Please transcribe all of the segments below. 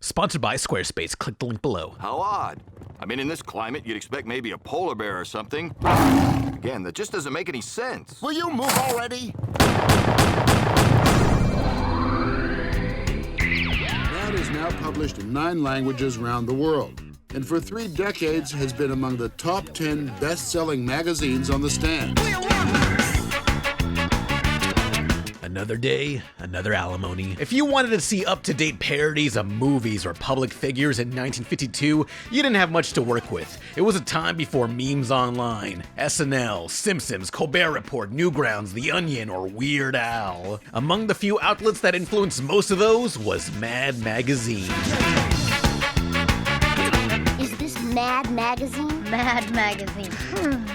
Sponsored by Squarespace. Click the link below. How odd. I mean, in this climate, you'd expect maybe a polar bear or something. Again, that just doesn't make any sense. Will you move already? Mad is now published in 9 languages around the world, and for 3 decades has been among the top 10 best-selling magazines on the stand. Another day, another alimony. If you wanted to see up-to-date parodies of movies or public figures in 1952, you didn't have much to work with. It was a time before memes online, SNL, Simpsons, Colbert Report, Newgrounds, The Onion, or Weird Al. Among the few outlets that influenced most of those was Mad Magazine. Is this Mad Magazine? Mad Magazine.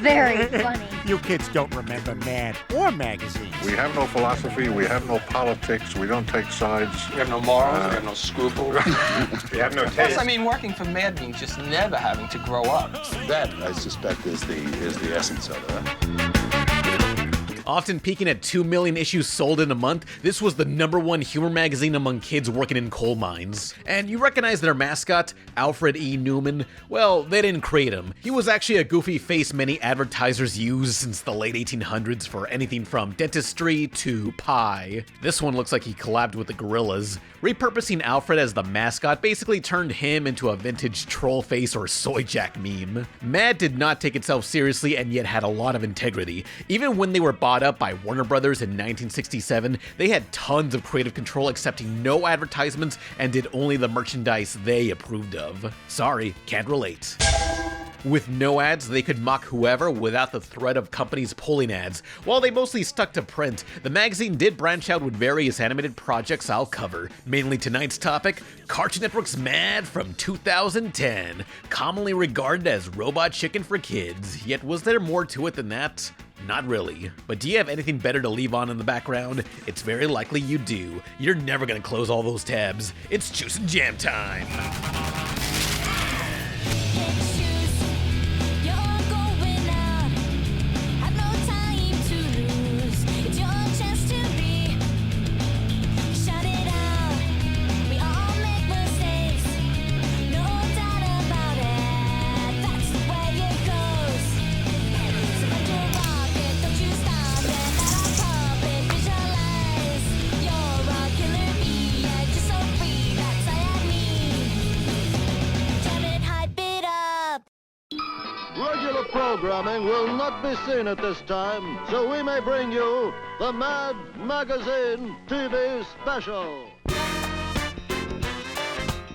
Very funny. You kids don't remember Mad or magazines. We have no philosophy, we have no politics, we don't take sides. We have no morals, we have no scruples. We have no taste. Plus, I mean, working for Mad means just never having to grow up. That, I suspect, is the essence of it. Often peaking at 2 million issues sold in a month, this was the #1 humor magazine among kids working in coal mines. And you recognize their mascot, Alfred E. Newman? Well, they didn't create him. He was actually a goofy face many advertisers used since the late 1800s for anything from dentistry to pie. This one looks like he collabed with the Gorillas. Repurposing Alfred as the mascot basically turned him into a vintage troll face or soy jack meme. Mad did not take itself seriously and yet had a lot of integrity. Even when they were bought up by Warner Brothers in 1967, they had tons of creative control, accepting no advertisements and did only the merchandise they approved of. Sorry, can't relate. With no ads, they could mock whoever without the threat of companies pulling ads. While they mostly stuck to print, the magazine did branch out with various animated projects I'll cover. Mainly tonight's topic, Cartoon Network's Mad from 2010, commonly regarded as Robot Chicken for kids. Yet was there more to it than that? Not really. But do you have anything better to leave on in the background? It's very likely you do. You're never gonna close all those tabs. It's Juice and Jam time. Regular programming will not be seen at this time, so we may bring you the Mad Magazine TV special.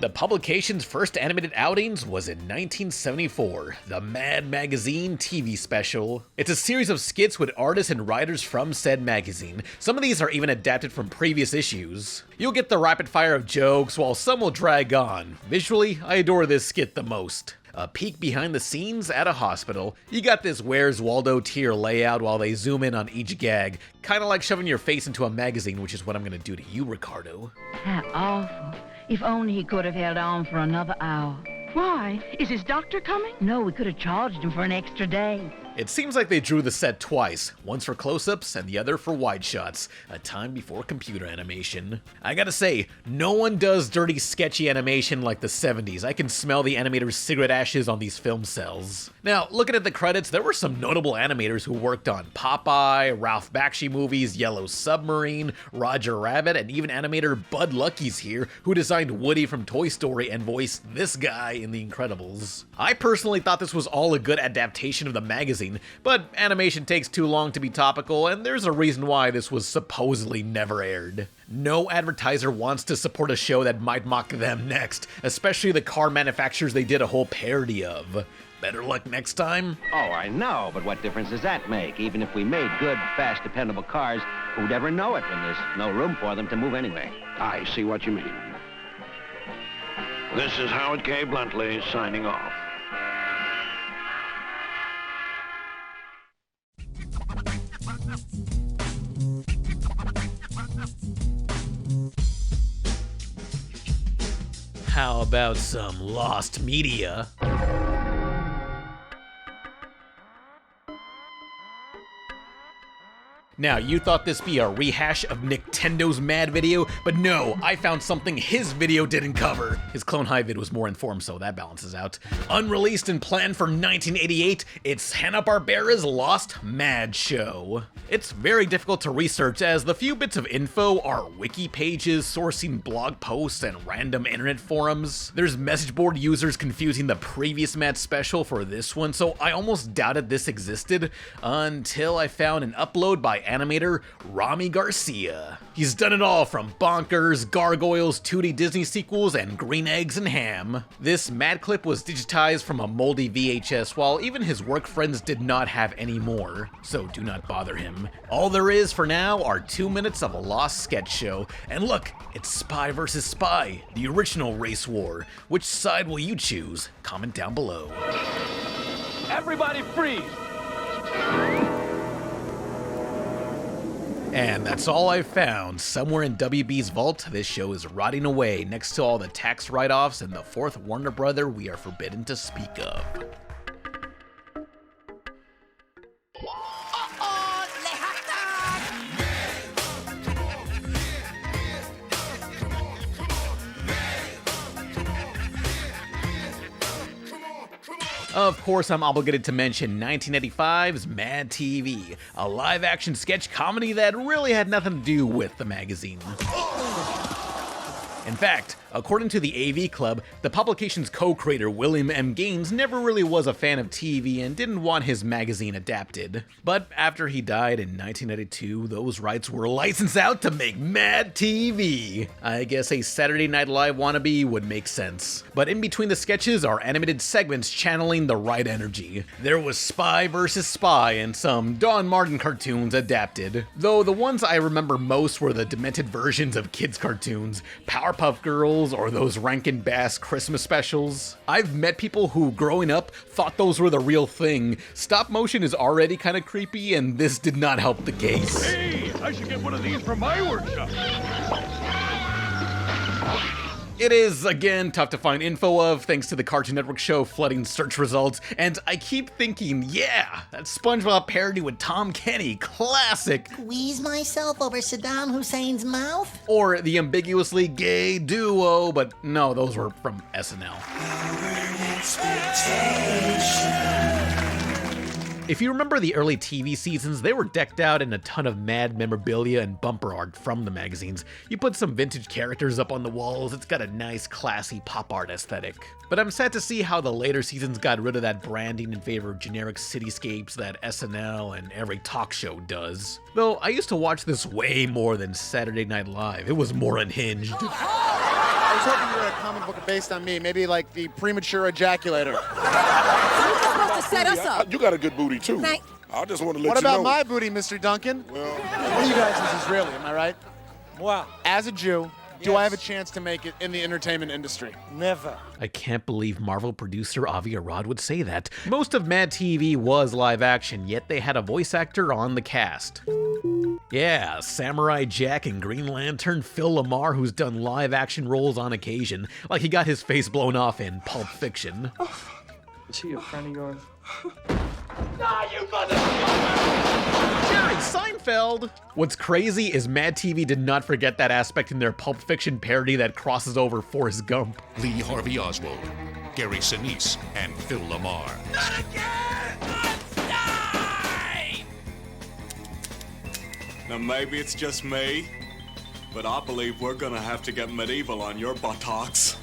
The publication's first animated outings was in 1974, the Mad Magazine TV special. It's a series of skits with artists and writers from said magazine. Some of these are even adapted from previous issues. You'll get the rapid fire of jokes, while some will drag on. Visually, I adore this skit the most. A peek behind the scenes at a hospital. You got this Where's Waldo tier layout while they zoom in on each gag. Kinda like shoving your face into a magazine, which is what I'm gonna do to you, Ricardo. How awful. If only he could have held on for another hour. Why? Is his doctor coming? No, we could have charged him for an extra day. It seems like they drew the set twice, once for close-ups and the other for wide shots, a time before computer animation. I gotta say, no one does dirty, sketchy animation like the 70s. I can smell the animators' cigarette ashes on these film cells. Now, looking at the credits, there were some notable animators who worked on Popeye, Ralph Bakshi movies, Yellow Submarine, Roger Rabbit, and even animator Bud Lucky's here, who designed Woody from Toy Story and voiced this guy in The Incredibles. I personally thought this was all a good adaptation of the magazine, but animation takes too long to be topical, and there's a reason why this was supposedly never aired. No advertiser wants to support a show that might mock them next, especially the car manufacturers they did a whole parody of. Better luck next time? Oh, I know, but what difference does that make? Even if we made good, fast, dependable cars, who'd ever know it when there's no room for them to move anyway? I see what you mean. This is Howard K. Bluntly signing off. How about some lost media? Now, you thought this be a rehash of Nintendo's Mad video, but no, I found something his video didn't cover. His Clone High vid was more informed, so that balances out. Unreleased and planned for 1988, it's Hanna-Barbera's Lost Mad Show. It's very difficult to research, as the few bits of info are wiki pages sourcing blog posts and random internet forums. There's message board users confusing the previous Mad special for this one, so I almost doubted this existed until I found an upload by animator Rami Garcia. He's done it all from Bonkers, Gargoyles, 2D Disney sequels, and Green Eggs and Ham. This Mad clip was digitized from a moldy VHS, while even his work friends did not have any more, so do not bother him. All there is for now are 2 minutes of a lost sketch show, and look, it's Spy vs. Spy, the original race war. Which side will you choose? Comment down below. Everybody freeze! And that's all I've found. Somewhere in WB's vault, this show is rotting away next to all the tax write-offs and the fourth Warner brother we are forbidden to speak of. Of course, I'm obligated to mention 1985's MadTV, a live-action sketch comedy that really had nothing to do with the magazine. In fact, according to the AV Club, the publication's co-creator William M. Gaines never really was a fan of TV and didn't want his magazine adapted. But after he died in 1992, those rights were licensed out to make MadTV. I guess a Saturday Night Live wannabe would make sense. But in between the sketches are animated segments channeling the right energy. There was Spy vs. Spy and some Don Martin cartoons adapted, though the ones I remember most were the demented versions of kids' cartoons, Powerpuff Girls, or those Rankin Bass Christmas specials. I've met people who, growing up, thought those were the real thing. Stop motion is already kind of creepy, and this did not help the case. Hey, I should get one of these for my workshop. It is, again, tough to find info of, thanks to the Cartoon Network show flooding search results, and I keep thinking, yeah, that SpongeBob parody with Tom Kenny, classic! Squeeze myself over Saddam Hussein's mouth? Or the ambiguously gay duo, but no, those were from SNL. If you remember the early TV seasons, they were decked out in a ton of Mad memorabilia and bumper art from the magazines. You put some vintage characters up on the walls, it's got a nice, classy pop art aesthetic. But I'm sad to see how the later seasons got rid of that branding in favor of generic cityscapes that SNL and every talk show does. Though I used to watch this way more than Saturday Night Live. It was more unhinged. I was hoping you were a comic book based on me, maybe like the premature ejaculator. To set us up. You got a good booty too. I just want to let you know. What about my booty, Mr. Duncan? Well, one of you guys is Israeli, am I right? Wow. As a Jew, do I have a chance to make it in the entertainment industry? Never. I can't believe Marvel producer Avi Arad would say that. Most of MadTV was live action, yet they had a voice actor on the cast. Yeah, Samurai Jack and Green Lantern Phil Lamar, who's done live action roles on occasion, like he got his face blown off in Pulp Fiction. Is he a friend of yours? Nah, you motherfucker! Jerry Seinfeld! What's crazy is MadTV did not forget that aspect in their Pulp Fiction parody that crosses over Forrest Gump. Lee Harvey Oswald, Gary Sinise, and Phil Lamar. Not again! Let's die! Now maybe it's just me, but I believe we're gonna have to get medieval on your buttocks.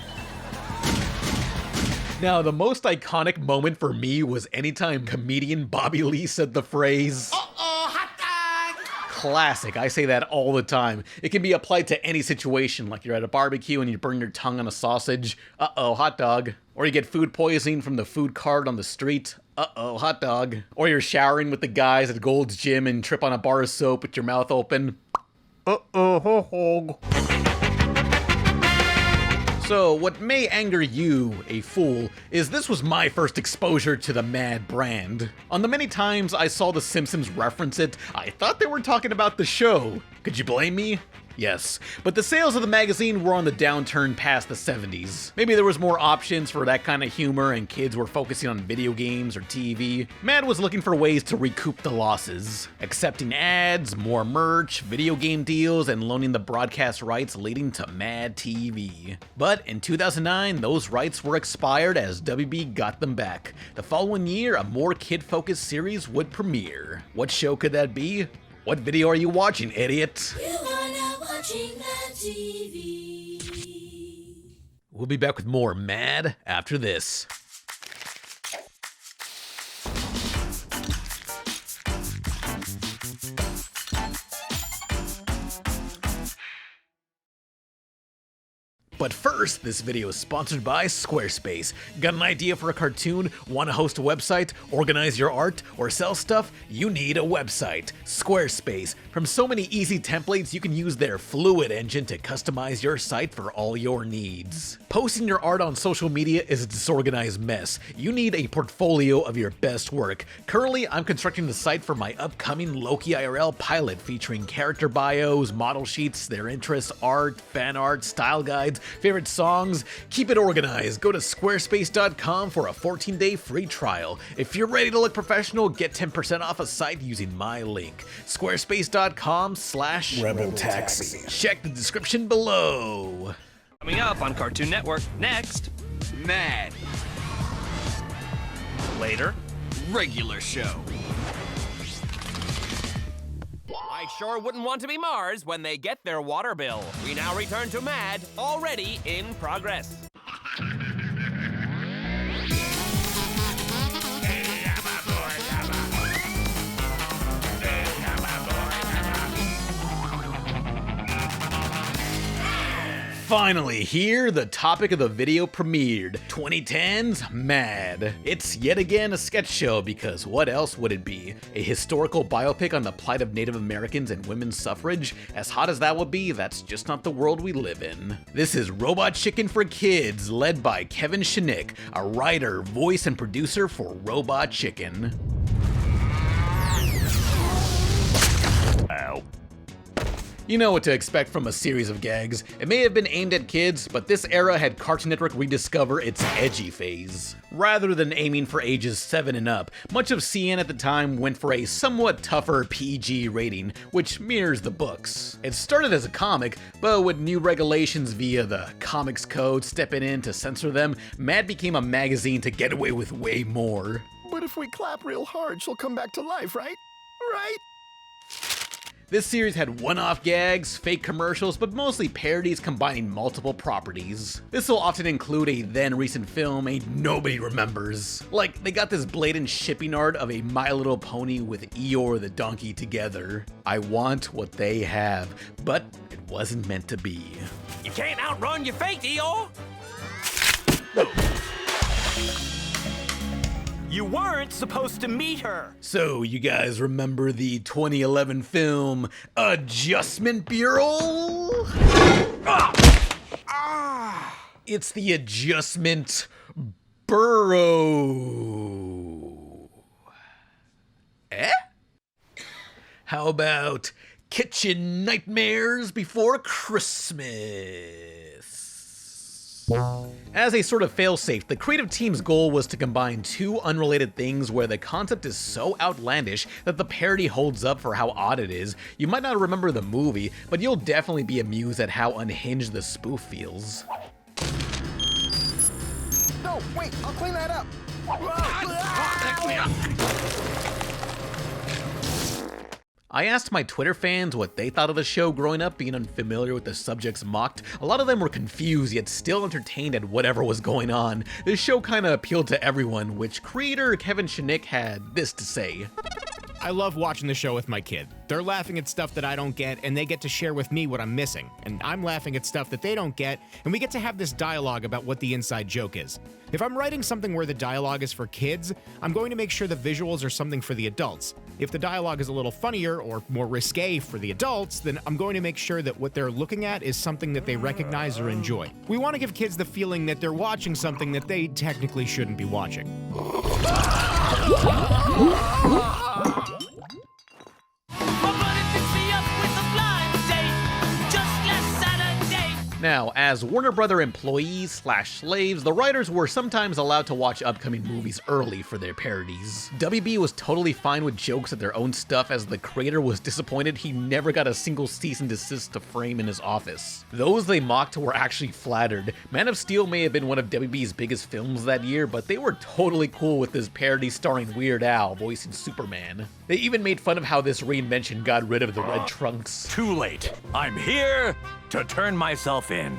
Now, the most iconic moment for me was anytime comedian Bobby Lee said the phrase, "Uh-oh, hot dog!" Classic, I say that all the time. It can be applied to any situation, like you're at a barbecue and you burn your tongue on a sausage, uh-oh, hot dog. Or you get food poisoning from the food cart on the street, uh-oh, hot dog. Or you're showering with the guys at Gold's Gym and trip on a bar of soap with your mouth open, uh-oh, ho-hog. So, what may anger you, a fool, is this was my first exposure to the Mad brand. On the many times I saw The Simpsons reference it, I thought they were talking about the show. Could you blame me? Yes, but the sales of the magazine were on the downturn past the 70s. Maybe there was more options for that kind of humor and kids were focusing on video games or TV. Mad was looking for ways to recoup the losses, accepting ads, more merch, video game deals, and loaning the broadcast rights leading to MadTV. But in 2009, those rights were expired as WB got them back. The following year, a more kid-focused series would premiere. What show could that be? What video are you watching, idiot? You are now watching MadTV. We'll be back with more Mad after this. But first, this video is sponsored by Squarespace. Got an idea for a cartoon? Want to host a website, organize your art, or sell stuff? You need a website. Squarespace. From so many easy templates, you can use their fluid engine to customize your site for all your needs. Posting your art on social media is a disorganized mess. You need a portfolio of your best work. Currently, I'm constructing the site for my upcoming Loki IRL pilot featuring character bios, model sheets, their interests, art, fan art, style guides, favorite songs. Keep it organized. Go to squarespace.com for a 14-day free trial. If you're ready to look professional, get 10% off a site using my link. Squarespace.com/RebelTaxi. Check the description below. Coming up on Cartoon Network, next, Mad. Later, regular show. I sure wouldn't want to be Mars when they get their water bill. We now return to Mad, already in progress. Finally, here, the topic of the video premiered. 2010's Mad. It's yet again a sketch show because what else would it be? A historical biopic on the plight of Native Americans and women's suffrage? As hot as that would be, that's just not the world we live in. This is Robot Chicken for Kids, led by Kevin Shinick, a writer, voice, and producer for Robot Chicken. Ow. You know what to expect from a series of gags. It may have been aimed at kids, but this era had Cartoon Network rediscover its edgy phase. Rather than aiming for ages 7 and up, much of CN at the time went for a somewhat tougher PG rating, which mirrors the books. It started as a comic, but with new regulations via the Comics Code stepping in to censor them, Mad became a magazine to get away with way more. But if we clap real hard, she'll come back to life, right? Right? This series had one-off gags, fake commercials, but mostly parodies combining multiple properties. This will often include a then-recent film nobody remembers. Like, they got this blatant shipping art of a My Little Pony with Eeyore the donkey together. I want what they have, but it wasn't meant to be. You can't outrun your fate, Eeyore! You weren't supposed to meet her! So, you guys remember the 2011 film Adjustment Bureau? It's the Adjustment Burrow. Eh? How about Kitchen Nightmares Before Christmas? As a sort of failsafe, the creative team's goal was to combine two unrelated things where the concept is so outlandish that the parody holds up for how odd it is. You might not remember the movie, but you'll definitely be amused at how unhinged the spoof feels. No, wait, I'll clean that up. I asked my Twitter fans what they thought of the show growing up, being unfamiliar with the subjects mocked. A lot of them were confused, yet still entertained at whatever was going on. This show kinda appealed to everyone, which creator Kevin Shinick had this to say. I love watching the show with my kid. They're laughing at stuff that I don't get, and they get to share with me what I'm missing. And I'm laughing at stuff that they don't get, and we get to have this dialogue about what the inside joke is. If I'm writing something where the dialogue is for kids, I'm going to make sure the visuals are something for the adults. If the dialogue is a little funnier or more risque for the adults, then I'm going to make sure that what they're looking at is something that they recognize or enjoy. We want to give kids the feeling that they're watching something that they technically shouldn't be watching. My buddy picks me up with a blind date. Just Now, as Warner Brother employees/slaves, the writers were sometimes allowed to watch upcoming movies early for their parodies. WB was totally fine with jokes at their own stuff, as the creator was disappointed he never got a single cease and desist to frame in his office. Those they mocked were actually flattered. Man of Steel may have been one of WB's biggest films that year, but they were totally cool with this parody starring Weird Al voicing Superman. They even made fun of how this reinvention got rid of the red trunks. Too late. I'm here to turn myself in.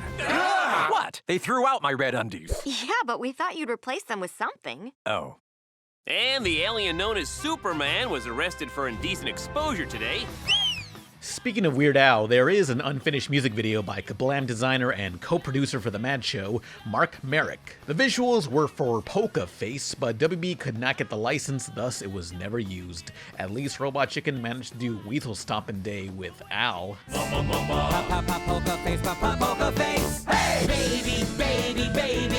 What? They threw out my red undies. Yeah, but we thought you'd replace them with something. Oh. And the alien known as Superman was arrested for indecent exposure today. Speaking of Weird Al, there is an unfinished music video by Kablam designer and co-producer for The Mad Show, Mark Merrick. The visuals were for Polka Face, but WB could not get the license, thus it was never used. At least Robot Chicken managed to do Weasel Stompin' Day with Al. Polka face. Hey! Baby, baby, baby.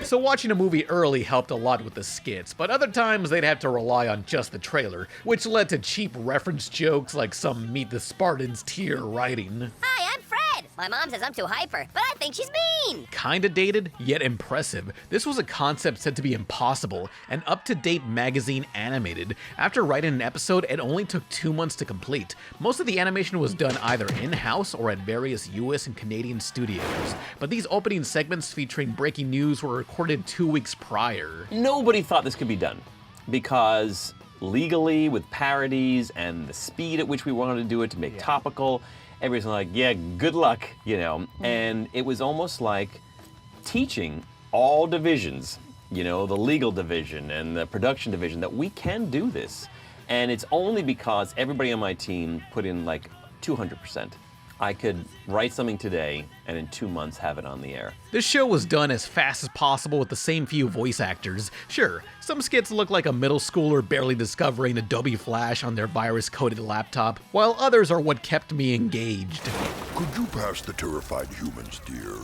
So watching a movie early helped a lot with the skits, but other times they'd have to rely on just the trailer, which led to cheap reference jokes like some Meet the Spartans tier writing. Hi, I'm Fred. My mom says I'm too hyper, but I think she's mean. Kinda dated, yet impressive. This was a concept said to be impossible, an up-to-date magazine animated. After writing an episode, it only took 2 months to complete. Most of the animation was done either in-house or at various US and Canadian studios, but these opening segments featuring breaking news were recorded 2 weeks prior. Nobody thought this could be done, because legally, with parodies and the speed at which we wanted to do it to make topical, everybody's like, yeah, good luck, you know. And it was almost like teaching all divisions, you know, the legal division and the production division, that we can do this. And it's only because everybody on my team put in like 200%. I could write something today and in 2 months have it on the air. This show was done as fast as possible with the same few voice actors. Sure, some skits look like a middle schooler barely discovering Adobe Flash on their virus-coded laptop, while others are what kept me engaged. Could you pass the terrified humans, dear?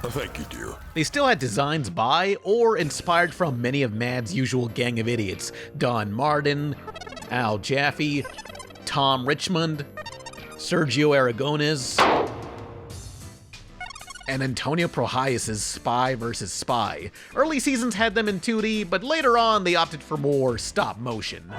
Thank you, dear. They still had designs by or inspired from many of Mad's usual gang of idiots. Don Martin, Al Jaffe, Tom Richmond, Sergio Aragonés, and Antonio Prohias' Spy vs. Spy. Early seasons had them in 2D, but later on they opted for more stop motion.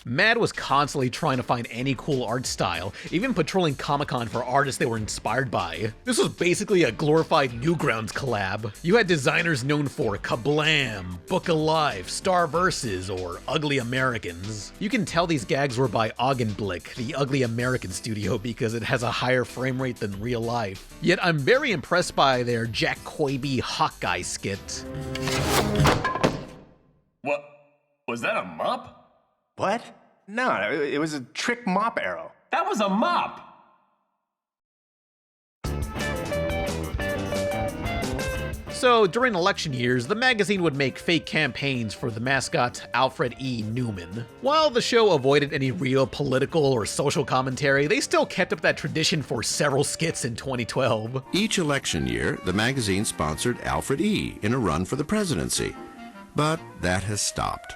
Mad was constantly trying to find any cool art style, even patrolling Comic-Con for artists they were inspired by. This was basically a glorified Newgrounds collab. You had designers known for Kablam, Book of Life, Star Versus, or Ugly Americans. You can tell these gags were by Augenblick, the Ugly American studio, because it has a higher frame rate than real life. Yet I'm very impressed by their Jack Coiby Hawkeye skit. What? Was that a mop? What? No, it was a trick mop arrow. That was a mop! So, during election years, the magazine would make fake campaigns for the mascot Alfred E. Newman. While the show avoided any real political or social commentary, they still kept up that tradition for several skits in 2012. Each election year, the magazine sponsored Alfred E. in a run for the presidency. But that has stopped.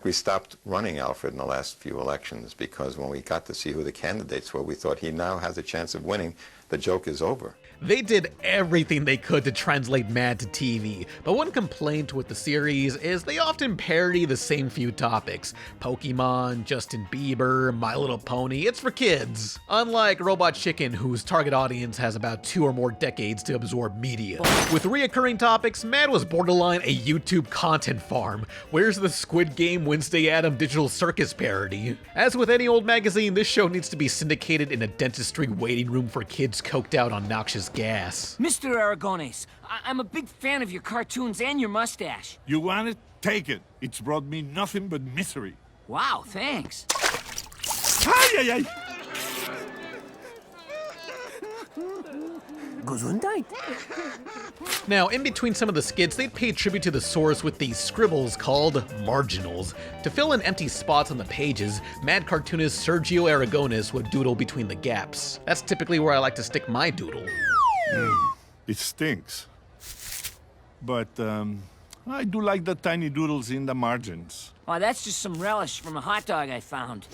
We stopped running Alfred in the last few elections because when we got to see who the candidates were, we thought he now has a chance of winning. The joke is over. They did everything they could to translate Mad to TV, but one complaint with the series is they often parody the same few topics. Pokemon, Justin Bieber, My Little Pony, it's for kids. Unlike Robot Chicken, whose target audience has about 2 or more decades to absorb media. With reoccurring topics, Mad was borderline a YouTube content farm. Where's the Squid Game Wednesday Adam Digital Circus parody? As with any old magazine, this show needs to be syndicated in a dentistry waiting room for kids coked out on noxious gas. Mr. Aragonés, I'm a big fan of your cartoons and your mustache. You want it? Take it. It's brought me nothing but misery. Wow, thanks. Ay, ay, ay. Gesundheit. Now, in between some of the skits, they'd pay tribute to the source with these scribbles called marginals. To fill in empty spots on the pages, mad cartoonist Sergio Aragonés would doodle between the gaps. That's typically where I like to stick my doodle. It stinks. But I do like the tiny doodles in the margins. Oh, that's just some relish from a hot dog I found.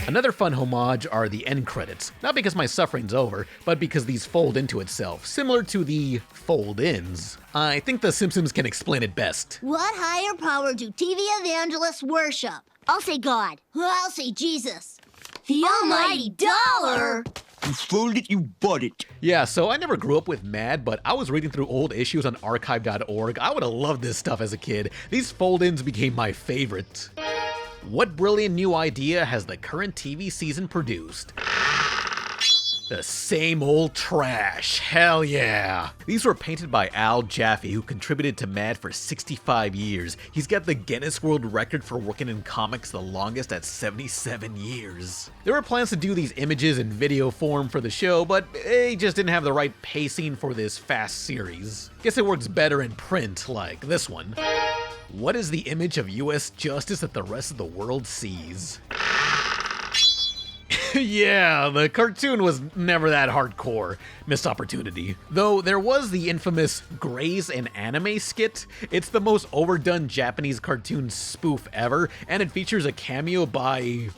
Another fun homage are the end credits. Not because my suffering's over, but because these fold into itself, similar to the fold-ins. I think The Simpsons can explain it best. What higher power do TV evangelists worship? I'll say God. I'll say Jesus. The almighty dollar! You fold it, you bought it. Yeah, so I never grew up with Mad, but I was reading through old issues on archive.org. I would have loved this stuff as a kid. These fold-ins became my favorite. What brilliant new idea has the current TV season produced? The same old trash. Hell yeah. These were painted by Al Jaffe, who contributed to Mad for 65 years. He's got the Guinness World Record for working in comics the longest at 77 years. There were plans to do these images in video form for the show, but they just didn't have the right pacing for this fast series. Guess it works better in print, like this one. What is the image of US justice that the rest of the world sees? Yeah, the cartoon was never that hardcore. Missed opportunity. Though there was the infamous Grey's an Anime skit. It's the most overdone Japanese cartoon spoof ever, and it features a cameo by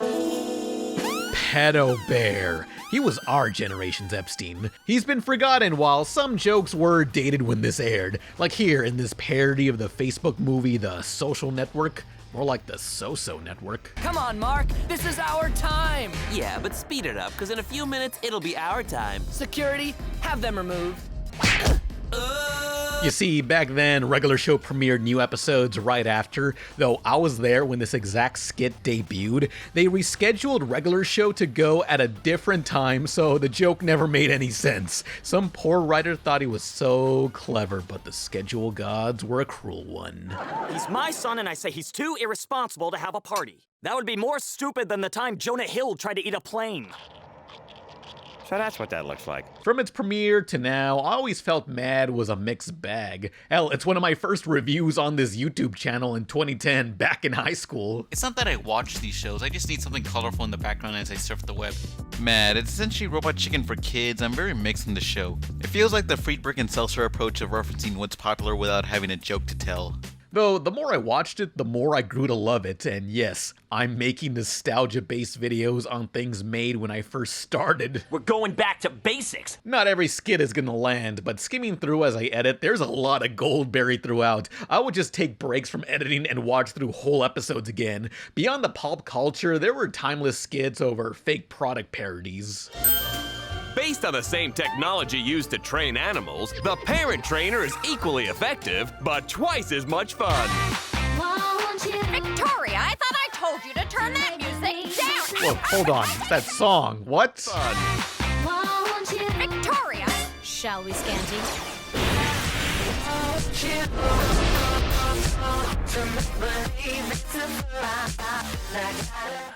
Pedo Bear. He was our generation's Epstein. He's been forgotten while some jokes were dated when this aired, like here in this parody of the Facebook movie The Social Network. More like the So-So Network. Come on, Mark. This is our time. Yeah, but speed it up, because in a few minutes, it'll be our time. Security, have them removed. You see, back then, regular show premiered new episodes right after, though I was there when this exact skit debuted. They rescheduled regular show to go at a different time, so the joke never made any sense. Some poor writer thought he was so clever, but the schedule gods were a cruel one. He's my son, and I say he's too irresponsible to have a party. That would be more stupid than the time Jonah Hill tried to eat a plane. So that's what that looks like. From its premiere to now, I always felt Mad was a mixed bag. Hell, it's one of my first reviews on this YouTube channel in 2010, back in high school. It's not that I watch these shows, I just need something colorful in the background as I surf the web. Mad, it's essentially Robot Chicken for kids. I'm very mixed in the show. It feels like the Friedberg and Seltzer approach of referencing what's popular without having a joke to tell. Though, the more I watched it, the more I grew to love it, and yes, I'm making nostalgia-based videos on things made when I first started. We're going back to basics. Not every skit is gonna land, but skimming through as I edit, there's a lot of gold buried throughout. I would just take breaks from editing and watch through whole episodes again. Beyond the pulp culture, there were timeless skits over fake product parodies. Based on the same technology used to train animals, the Parent Trainer is equally effective, but twice as much fun. Victoria, I thought I told you to turn that music down. Whoa, hold on, it's that song. What? Fun. Victoria. Shall we, Scanty?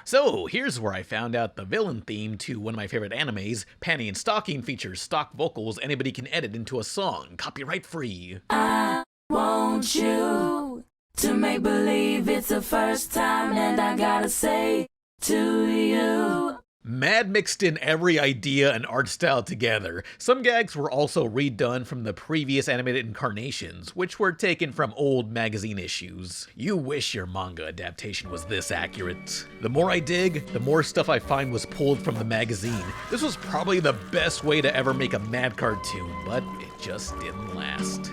So, here's where I found out the villain theme to one of my favorite animes, Panty and Stocking, features stock vocals anybody can edit into a song, copyright free. I want you to make believe it's the first time, and I gotta say to you. Mad mixed in every idea and art style together. Some gags were also redone from the previous animated incarnations, which were taken from old magazine issues. You wish your manga adaptation was this accurate. The more I dig, the more stuff I find was pulled from the magazine. This was probably the best way to ever make a Mad cartoon, but it just didn't last.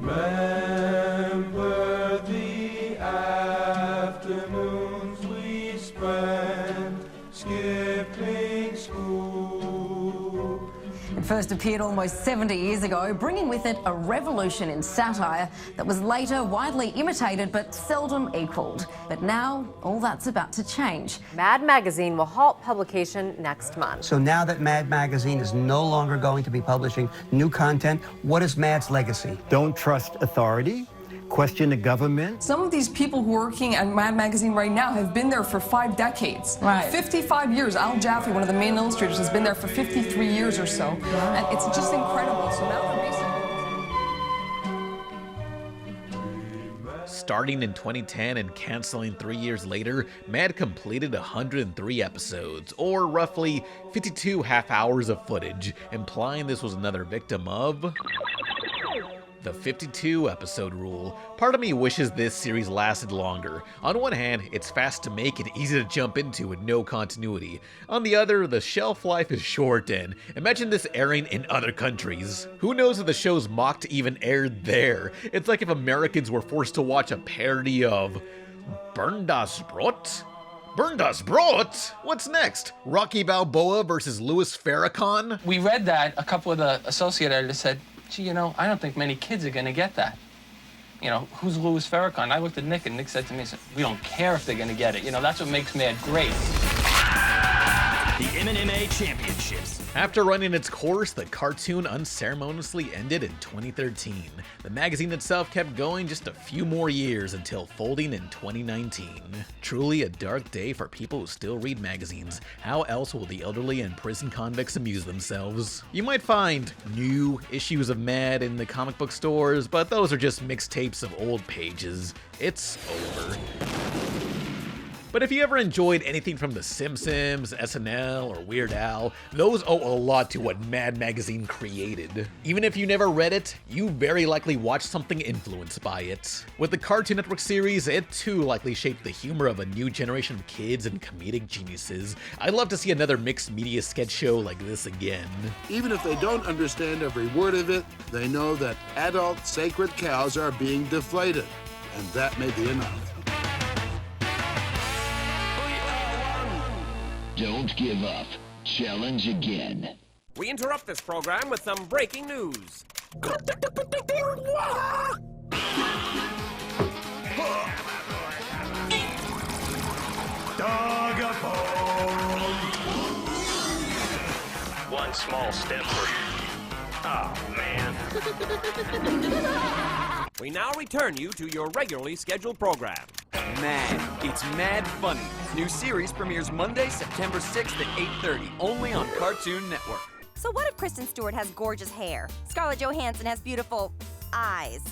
Remember the afternoons we spent skipping school. It first appeared almost 70 years ago, bringing with it a revolution in satire that was later widely imitated but seldom equalled. But now, all that's about to change. Mad Magazine will halt publication next month. So now that Mad Magazine is no longer going to be publishing new content, what is Mad's legacy? Don't trust authority. Question the government. Some of these people who are working at Mad Magazine right now have been there for 5 decades. Right. 55 years. Al Jaffe, one of the main illustrators, has been there for 53 years or so. And it's just incredible. So now Starting in 2010 and canceling 3 years later, Mad completed 103 episodes, or roughly 52 half hours of footage, implying this was another victim of the 52 episode rule. Part of me wishes this series lasted longer. On one hand, it's fast to make and easy to jump into with no continuity. On the other, the shelf life is short, and imagine this airing in other countries. Who knows if the show's mocked even aired there? It's like if Americans were forced to watch a parody of Burn das Brot? Burn das Brot? What's next? Rocky Balboa versus Louis Farrakhan? We read that, a couple of the associate editors said, gee, you know, I don't think many kids are gonna get that. You know, who's Louis Farrakhan? I looked at Nick, and Nick said to me, we don't care if they're gonna get it. You know, that's what makes Mad great. The MMA Championships. After running its course, the cartoon unceremoniously ended in 2013. The magazine itself kept going just a few more years until folding in 2019. Truly a dark day for people who still read magazines. How else will the elderly and prison convicts amuse themselves? You might find new issues of Mad in the comic book stores, but those are just mixtapes of old pages. It's over. But if you ever enjoyed anything from The Simpsons, SNL, or Weird Al, those owe a lot to what Mad Magazine created. Even if you never read it, you very likely watched something influenced by it. With the Cartoon Network series, it too likely shaped the humor of a new generation of kids and comedic geniuses. I'd love to see another mixed media sketch show like this again. Even if they don't understand every word of it, they know that adult sacred cows are being deflated, and that may be enough. Don't give up. Challenge again. We interrupt this program with some breaking news. One small step for... Oh, man. We now return you to your regularly scheduled program. Mad. It's Mad Funny. New series premieres Monday, September 6th at 8:30, only on Cartoon Network. So what if Kristen Stewart has gorgeous hair? Scarlett Johansson has beautiful eyes.